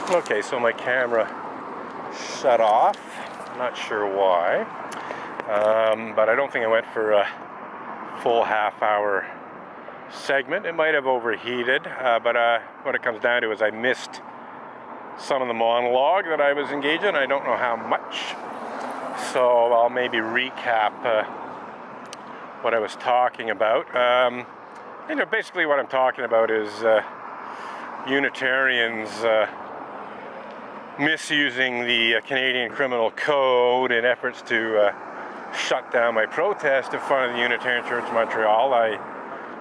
Okay, so my camera shut off. I'm not sure why, but I don't think I went for a full half-hour segment. It might have overheated, but what it comes down to is I missed some of the monologue that I was engaged in. I don't know how much, so I'll maybe recap what I was talking about. Basically what I'm talking about is Unitarians misusing the Canadian Criminal Code in efforts to shut down my protest in front of the Unitarian Church in Montreal. I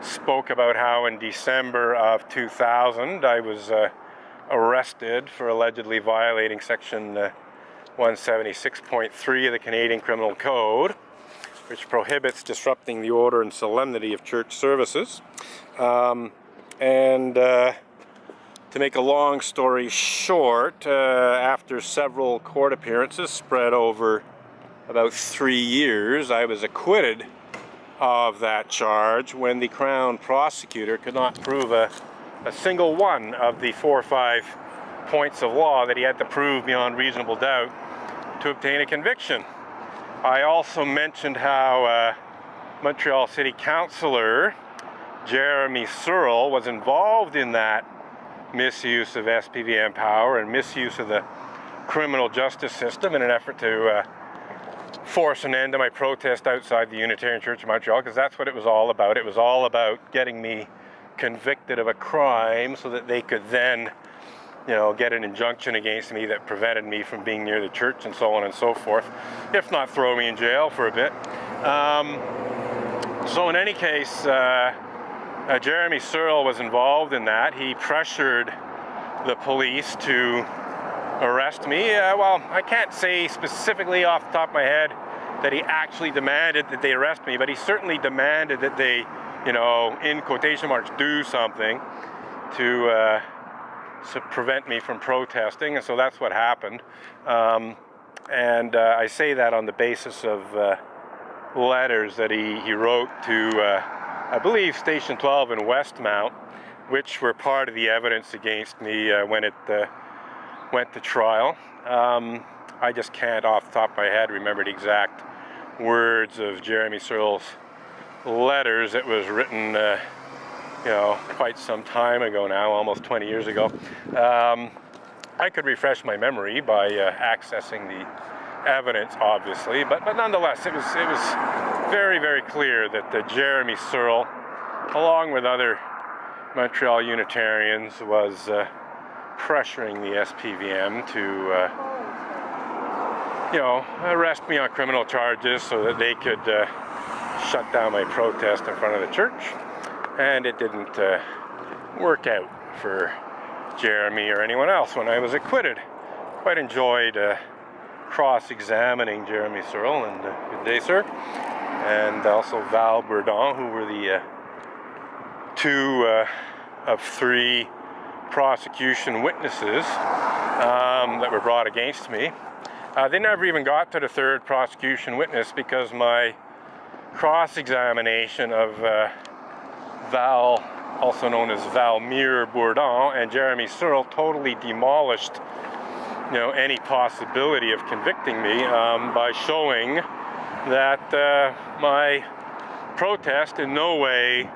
spoke about how in December of 2000 I was arrested for allegedly violating section 176.3 of the Canadian Criminal Code, which prohibits disrupting the order and solemnity of church services. To make a long story short, after several court appearances spread over about 3 years, I was acquitted of that charge when the Crown prosecutor could not prove a single one of the 4 or 5 points of law that he had to prove beyond reasonable doubt to obtain a conviction. I also mentioned how Montreal City Councillor Jeremy Searle was involved in that misuse of SPVM power and misuse of the criminal justice system in an effort to force an end to my protest outside the Unitarian Church of Montreal, because that's what it was all about. It was all about getting me convicted of a crime so that they could then, get an injunction against me that prevented me from being near the church and so on and so forth, if not throw me in jail for a bit. So in any case, Jeremy Searle was involved in that. He pressured the police to arrest me. Well, I can't say specifically off the top of my head that he actually demanded that they arrest me, but he certainly demanded that they, in quotation marks, do something to prevent me from protesting, and so that's what happened. I say that on the basis of letters that he wrote to I believe Station 12 in Westmount, which were part of the evidence against me when it went to trial. I just can't off the top of my head remember the exact words of Jeremy Searle's letters. It was written quite some time ago now, almost 20 years ago. I could refresh my memory by accessing the evidence, obviously, but nonetheless, it was very, very clear that Jeremy Searle, along with other Montreal Unitarians, was pressuring the SPVM to, arrest me on criminal charges so that they could shut down my protest in front of the church. And it didn't work out for Jeremy or anyone else when I was acquitted. Quite enjoyed cross-examining Jeremy Searle, and good day, sir, and also Val Bourdon, who were the 2 of 3 prosecution witnesses that were brought against me. They never even got to the 3rd prosecution witness because my cross-examination of Val, also known as Valmir Bourdon, and Jeremy Searle totally demolished any possibility of convicting me by showing that my protest in no way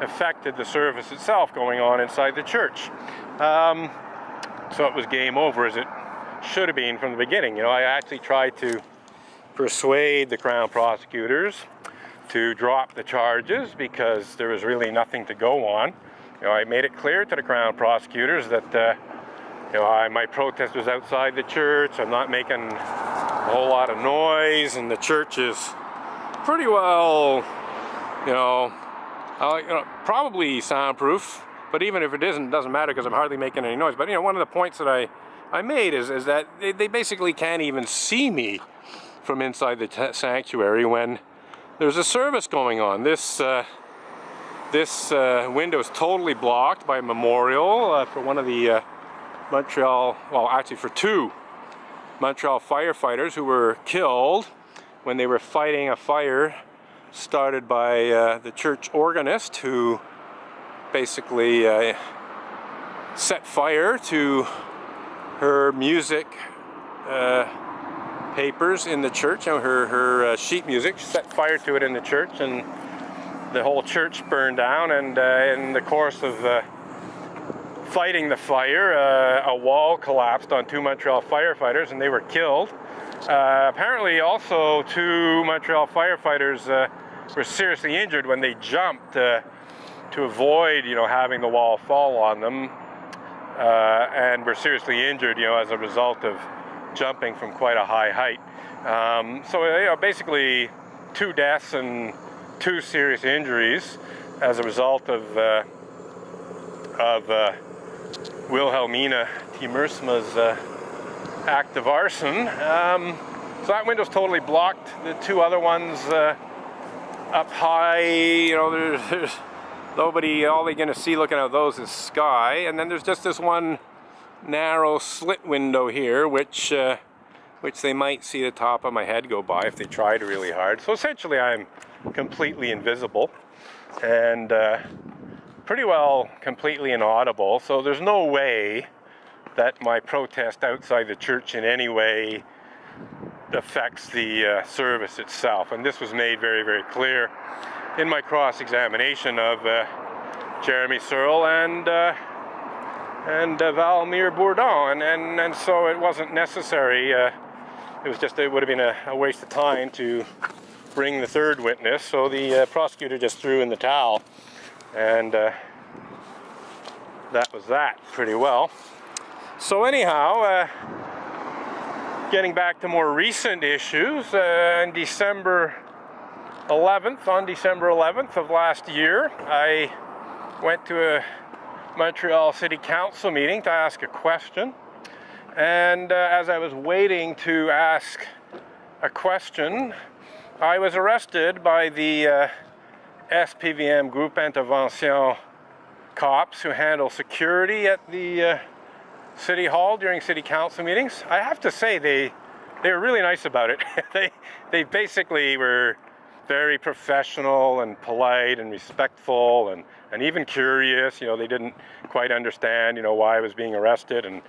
affected the service itself going on inside the church. So it was game over, as it should have been from the beginning. I actually tried to persuade the Crown prosecutors to drop the charges because there was really nothing to go on. I made it clear to the Crown prosecutors that my protest was outside the church. I'm not making a whole lot of noise, and the church is pretty well, probably soundproof. But even if it isn't, it doesn't matter because I'm hardly making any noise. But one of the points that I made is that they basically can't even see me from inside the sanctuary when there's a service going on. This window is totally blocked by a memorial for one of the Montreal, well, actually for 2 Montreal firefighters who were killed when they were fighting a fire started by the church organist, who basically set fire to her music papers in the church, her sheet music. She set fire to it in the church, and the whole church burned down. And in the course of fighting the fire, a wall collapsed on 2 Montreal firefighters, and they were killed. Apparently, also 2 Montreal firefighters were seriously injured when they jumped to avoid, having the wall fall on them, and were seriously injured, as a result of jumping from quite a high height. So, basically 2 deaths and 2 serious injuries as a result of Wilhelmina Tiemersma's act of arson. So that window's totally blocked. The 2 other ones up high, there's nobody. All they're going to see looking out those is sky. And then there's just this one narrow slit window here, which they might see the top of my head go by if they tried really hard. So essentially I'm completely invisible and pretty well completely inaudible. So there's no way that my protest outside the church in any way affects the service itself. And this was made very, very clear in my cross-examination of Jeremy Searle and Valmir Bourdon, and so it wasn't necessary. It would have been a waste of time to bring the 3rd witness. So the prosecutor just threw in the towel, and that was that pretty well. So anyhow, getting back to more recent issues, on December 11th of last year, I went to a Montreal City Council meeting to ask a question. And as I was waiting to ask a question, I was arrested by the SPVM Groupe Intervention cops who handle security at the City Hall during City Council meetings. I have to say they were really nice about it. They basically were very professional and polite and respectful and even curious. They didn't quite understand, why I was being arrested, and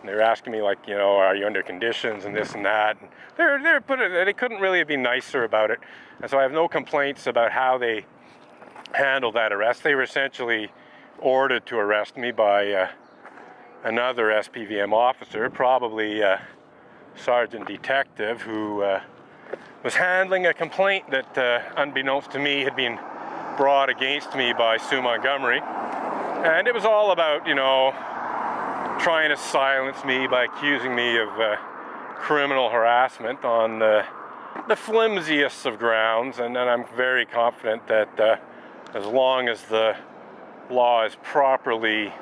they were asking me like, are you under conditions and this and that. And they couldn't really have been nicer about it. And so I have no complaints about how they handled that arrest. They were essentially ordered to arrest me by another SPVM officer, probably sergeant detective, who was handling a complaint that, unbeknownst to me, had been brought against me by Sue Montgomery. And it was all about, trying to silence me by accusing me of criminal harassment on the flimsiest of grounds. And I'm very confident that as long as the law is properly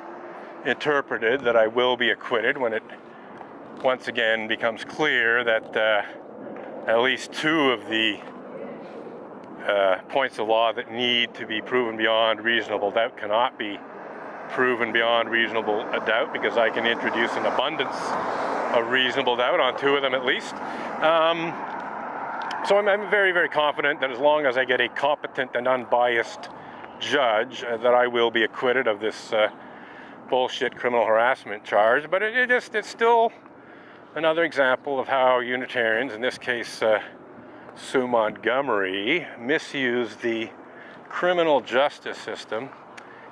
interpreted, that I will be acquitted when it once again becomes clear that at least 2 of the points of law that need to be proven beyond reasonable doubt cannot be proven beyond reasonable doubt, because I can introduce an abundance of reasonable doubt on 2 of them at least. So I'm very, very confident that as long as I get a competent and unbiased judge, that I will be acquitted of this bullshit criminal harassment charge. But it's still another example of how Unitarians, in this case Sue Montgomery, misused the criminal justice system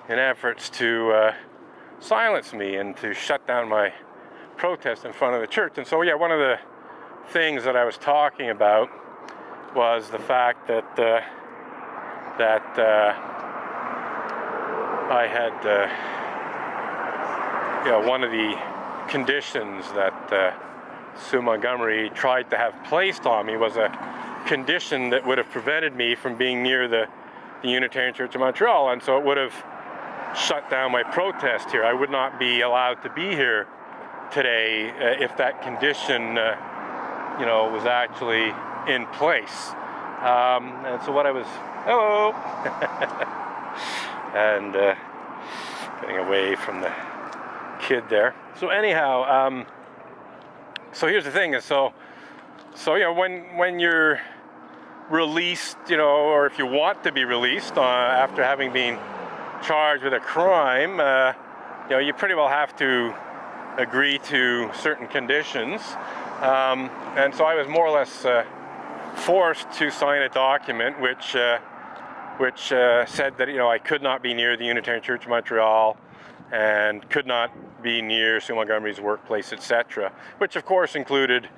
in efforts to silence me and to shut down my protest in front of the church. And so, one of the things that I was talking about was the fact that I had, one of the conditions that Sue Montgomery tried to have placed on me was a condition that would have prevented me from being near the Unitarian Church of Montreal, and so it would have shut down my protest here. I would not be allowed to be here today if that condition, was actually in place. And so what I was, hello, and getting away from the kid there. So anyhow, so here's the thing: is so when you're released, or if you want to be released after having been charged with a crime, you pretty well have to agree to certain conditions. And so I was more or less forced to sign a document which said that, you know, I could not be near the Unitarian Church of Montreal and could not be near Sue Montgomery's workplace, etc., which of course included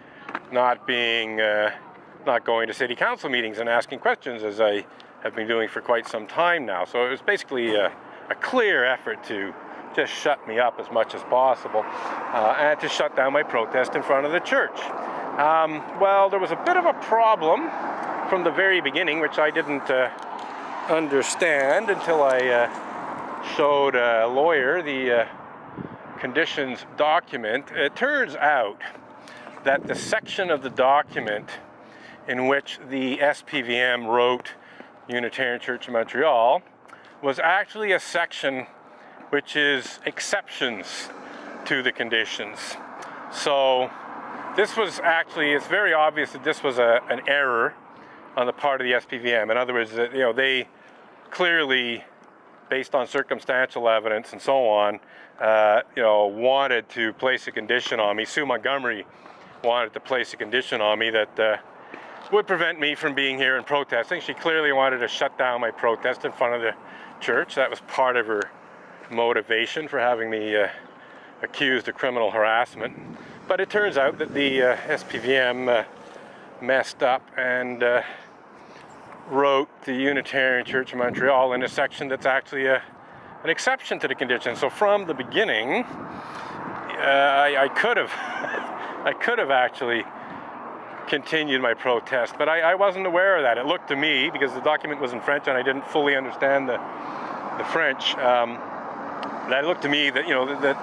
not going to city council meetings and asking questions, as I have been doing for quite some time now. So it was basically a clear effort to just shut me up as much as possible and to shut down my protest in front of the church. Well, there was a bit of a problem from the very beginning, which I didn't understand until I showed a lawyer the conditions document. It turns out that the section of the document in which the SPVM wrote Unitarian Church of Montreal was actually a section which is exceptions to the conditions. So this was actually, it's very obvious that this was an error on the part of the SPVM. In other words, you know, they clearly, based on circumstantial evidence and so on, you know, wanted to place a condition on me. Sue Montgomery wanted to place a condition on me that would prevent me from being here and protesting. She clearly wanted to shut down my protest in front of the church. That was part of her motivation for having me accused of criminal harassment. But it turns out that the SPVM messed up and wrote the Unitarian Church of Montreal in a section that's actually an exception to the condition. So from the beginning, I could have actually continued my protest, but I wasn't aware of that. It looked to me, because the document was in French and I didn't fully understand the French, that it looked to me that, you know, that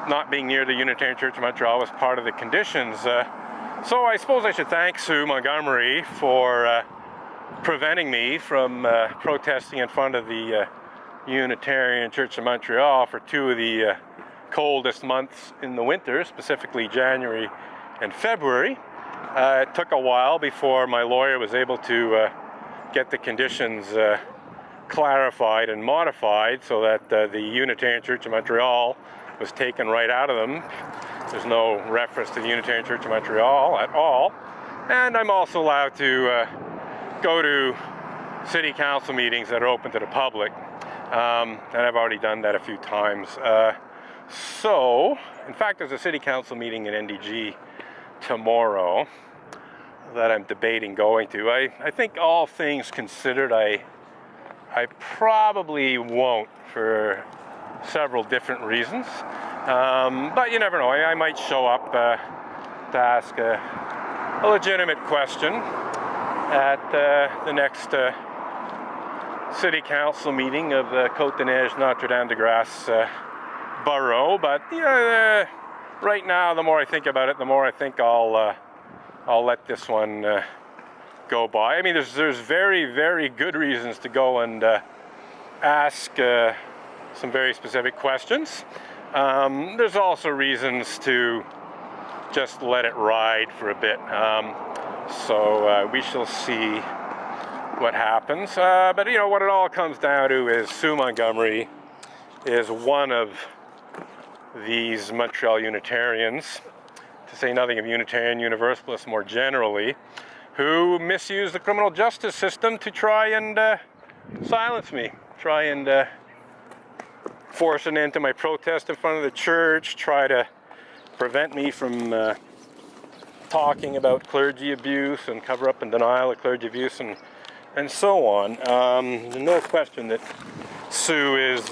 not being near the Unitarian Church of Montreal was part of the conditions. So I suppose I should thank Sue Montgomery for preventing me from protesting in front of the Unitarian Church of Montreal for two of the coldest months in the winter, specifically January and February. It took a while before my lawyer was able to get the conditions clarified and modified so that the Unitarian Church of Montreal was taken right out of them. There's no reference to the Unitarian Church of Montreal at all. And I'm also allowed to go to city council meetings that are open to the public. And I've already done that a few times. So, in fact, there's a city council meeting in NDG tomorrow that I'm debating going to. I think, all things considered, I probably won't, for several different reasons. But you never know. I might show up to ask a legitimate question at the next city council meeting of the Côte-des-Neiges Notre-Dame-de-Grâce borough. But yeah, right now, the more I think about it, the more I think I'll let this one go by. I mean, there's very, very good reasons to go and ask some very specific questions. There's also reasons to just let it ride for a bit. So we shall see what happens. But you know, what it all comes down to is Sue Montgomery is one of these Montreal Unitarians, to say nothing of Unitarian Universalists more generally, who misuse the criminal justice system to try and silence me, try and force an end to my protest in front of the church, try to prevent me from talking about clergy abuse and cover up and denial of clergy abuse and so on. There's no question that Sue is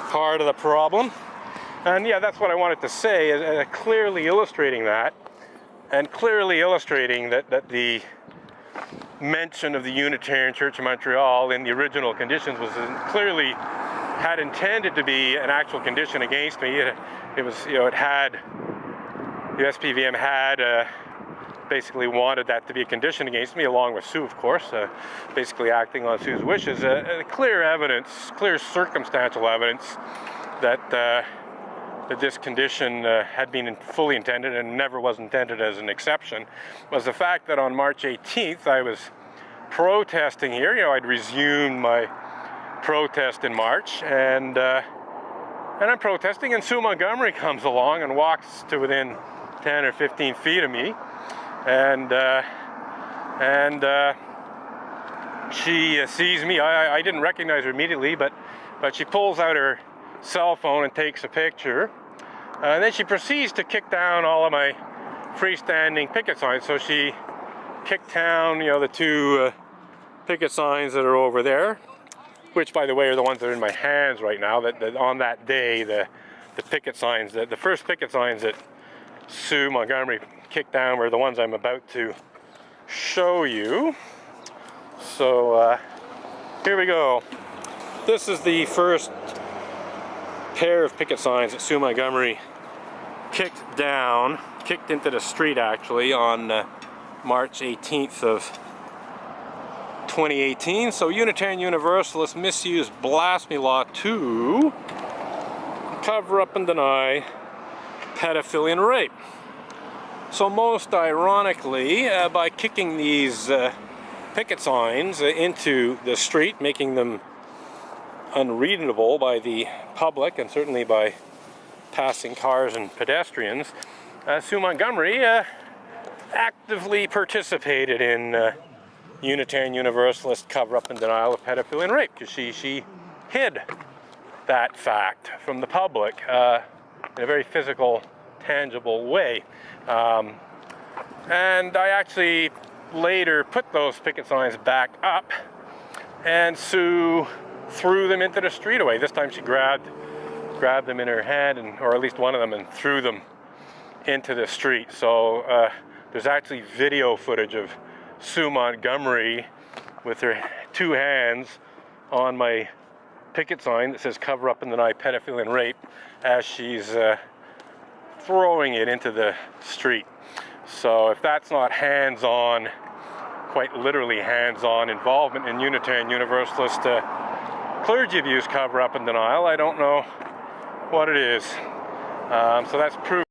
part of the problem. And yeah, that's what I wanted to say, clearly illustrating that, and clearly illustrating that the mention of the Unitarian Church of Montreal in the original conditions was clearly had intended to be an actual condition against me. It was, you know, it had, the SPVM had basically wanted that to be a condition against me, along with Sue, of course, basically acting on Sue's wishes. Clear evidence, clear circumstantial evidence that this condition had been fully intended and never was intended as an exception, was the fact that on March 18th I was protesting here. You know, I'd resumed my protest in March, and And I'm protesting, and Sue Montgomery comes along and walks to within 10 or 15 feet of me, and she sees me. I didn't recognize her immediately, but she pulls out her cell phone and takes a picture. And then she proceeds to kick down all of my freestanding picket signs. So she kicked down, you know, the two picket signs that are over there, which, by the way, are the ones that are in my hands right now. That on that day, the picket signs, the first picket signs that Sue Montgomery kicked down were the ones I'm about to show you. So here we go. This is the first pair of picket signs that Sue Montgomery kicked into the street, actually, on March 18th of 2018. So Unitarian Universalists misuse blasphemy law to cover up and deny pedophilia and rape. So most ironically, by kicking these picket signs into the street, making them unreadable by the public and certainly by passing cars and pedestrians, Sue Montgomery actively participated in Unitarian Universalist cover-up and denial of pedophilia and rape, because she hid that fact from the public in a very physical, tangible way. And I actually later put those picket signs back up, and Sue threw them into the street away. This time she grabbed them in her hand, or at least one of them, and threw them into the street. So there's actually video footage of Sue Montgomery with her two hands on my picket sign that says cover up and deny pedophilia and rape, as she's throwing it into the street. So if that's not hands-on, quite literally hands-on involvement in Unitarian Universalist clergy abuse cover-up and denial, I don't know what it is. So that's proof.